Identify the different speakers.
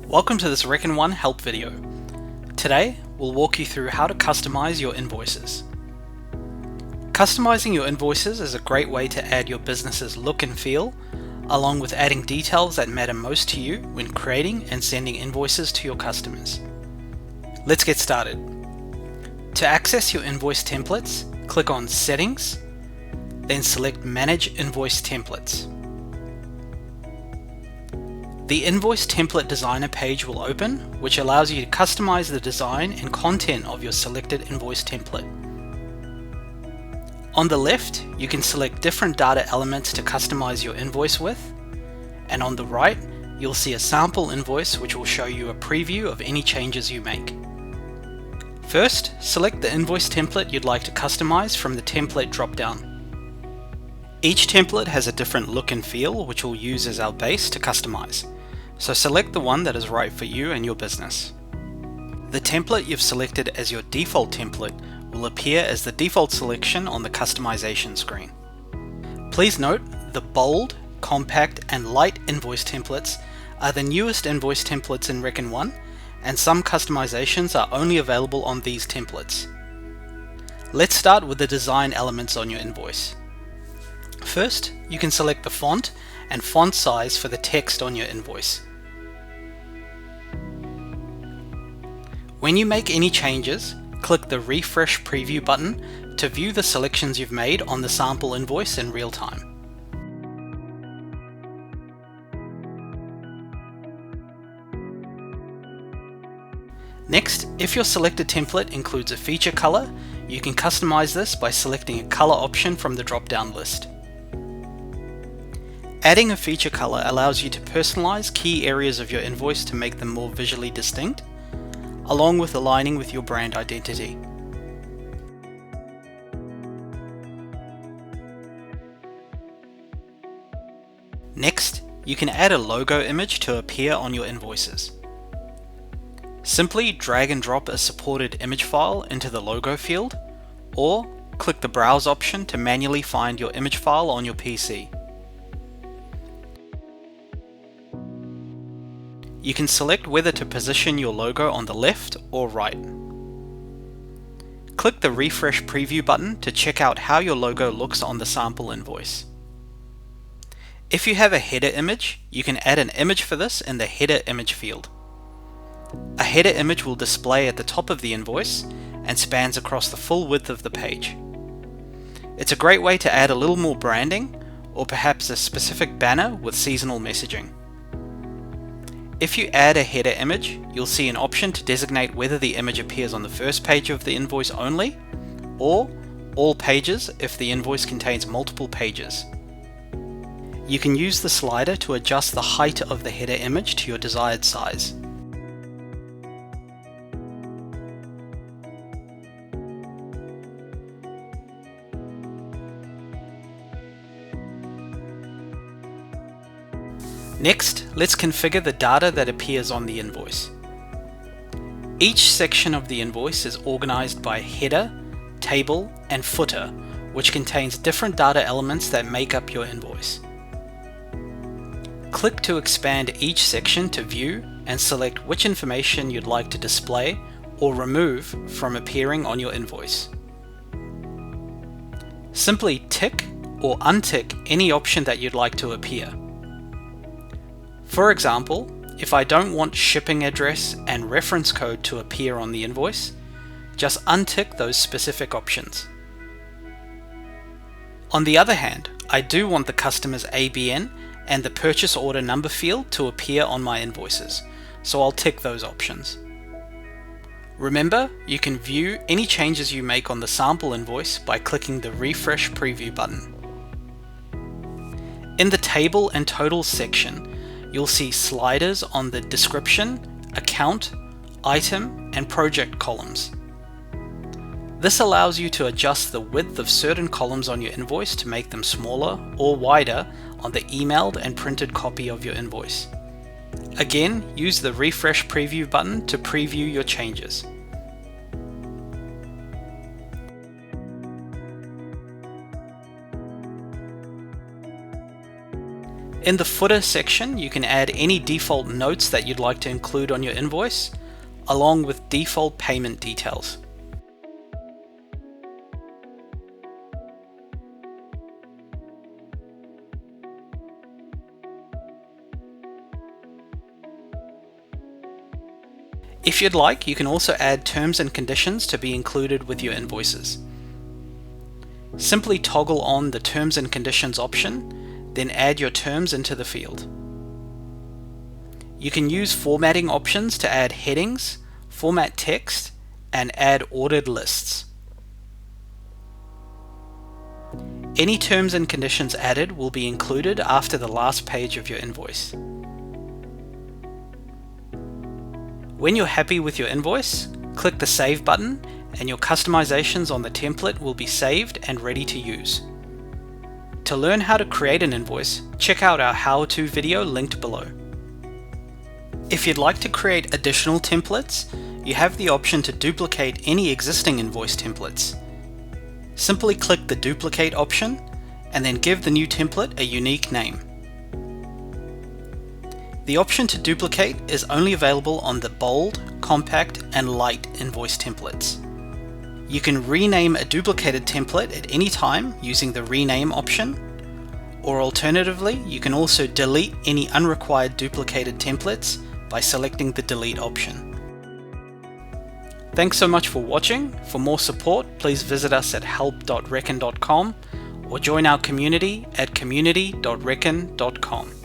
Speaker 1: Welcome to this Reckon 1 help video. Today, we'll walk you through how to customize your invoices. Customizing your invoices is a great way to add your business's look and feel, along with adding details that matter most to you when creating and sending invoices to your customers. Let's get started. To access your invoice templates, click on Settings, then select Manage Invoice Templates. The Invoice Template Designer page will open, which allows you to customize the design and content of your selected invoice template. On the left, you can select different data elements to customize your invoice with, and on the right, you'll see a sample invoice which will show you a preview of any changes you make. First, select the invoice template you'd like to customize from the template drop-down. Each template has a different look and feel, which we'll use as our base to customize. So select the one that is right for you and your business. The template you've selected as your default template will appear as the default selection on the customization screen. Please note, the bold, compact, and light invoice templates are the newest invoice templates in Reckon 1, and some customizations are only available on these templates. Let's start with the design elements on your invoice. First, you can select the font and font size for the text on your invoice. When you make any changes, click the Refresh Preview button to view the selections you've made on the sample invoice in real time. Next, if your selected template includes a feature color, you can customize this by selecting a color option from the drop-down list. Adding a feature color allows you to personalize key areas of your invoice to make them more visually distinct, along with aligning with your brand identity. Next, you can add a logo image to appear on your invoices. Simply drag and drop a supported image file into the logo field, or click the Browse option to manually find your image file on your PC. You can select whether to position your logo on the left or right. Click the Refresh Preview button to check out how your logo looks on the sample invoice. If you have a header image, you can add an image for this in the Header Image field. A header image will display at the top of the invoice and spans across the full width of the page. It's a great way to add a little more branding, or perhaps a specific banner with seasonal messaging. If you add a header image, you'll see an option to designate whether the image appears on the first page of the invoice only, or all pages if the invoice contains multiple pages. You can use the slider to adjust the height of the header image to your desired size. Next, let's configure the data that appears on the invoice. Each section of the invoice is organized by header, table, and footer, which contains different data elements that make up your invoice. Click to expand each section to view and select which information you'd like to display or remove from appearing on your invoice. Simply tick or untick any option that you'd like to appear. For example, if I don't want shipping address and reference code to appear on the invoice, just untick those specific options. On the other hand, I do want the customer's ABN and the purchase order number field to appear on my invoices, so I'll tick those options. Remember, you can view any changes you make on the sample invoice by clicking the Refresh Preview button. In the Table and Totals section, you'll see sliders on the Description, Account, Item, and Project columns. This allows you to adjust the width of certain columns on your invoice to make them smaller or wider on the emailed and printed copy of your invoice. Again, use the Refresh Preview button to preview your changes. In the footer section, you can add any default notes that you'd like to include on your invoice, along with default payment details. If you'd like, you can also add terms and conditions to be included with your invoices. Simply toggle on the Terms and Conditions option, then add your terms into the field. You can use formatting options to add headings, format text, and add ordered lists. Any terms and conditions added will be included after the last page of your invoice. When you're happy with your invoice, click the Save button and your customizations on the template will be saved and ready to use. To learn how to create an invoice, check out our how-to video linked below. If you'd like to create additional templates, you have the option to duplicate any existing invoice templates. Simply click the Duplicate option and then give the new template a unique name. The option to duplicate is only available on the bold, compact, and light invoice templates. You can rename a duplicated template at any time using the Rename option, or alternatively, you can also delete any unrequired duplicated templates by selecting the Delete option. Thanks so much for watching. For more support, please visit us at help.reckon.com or join our community at community.reckon.com.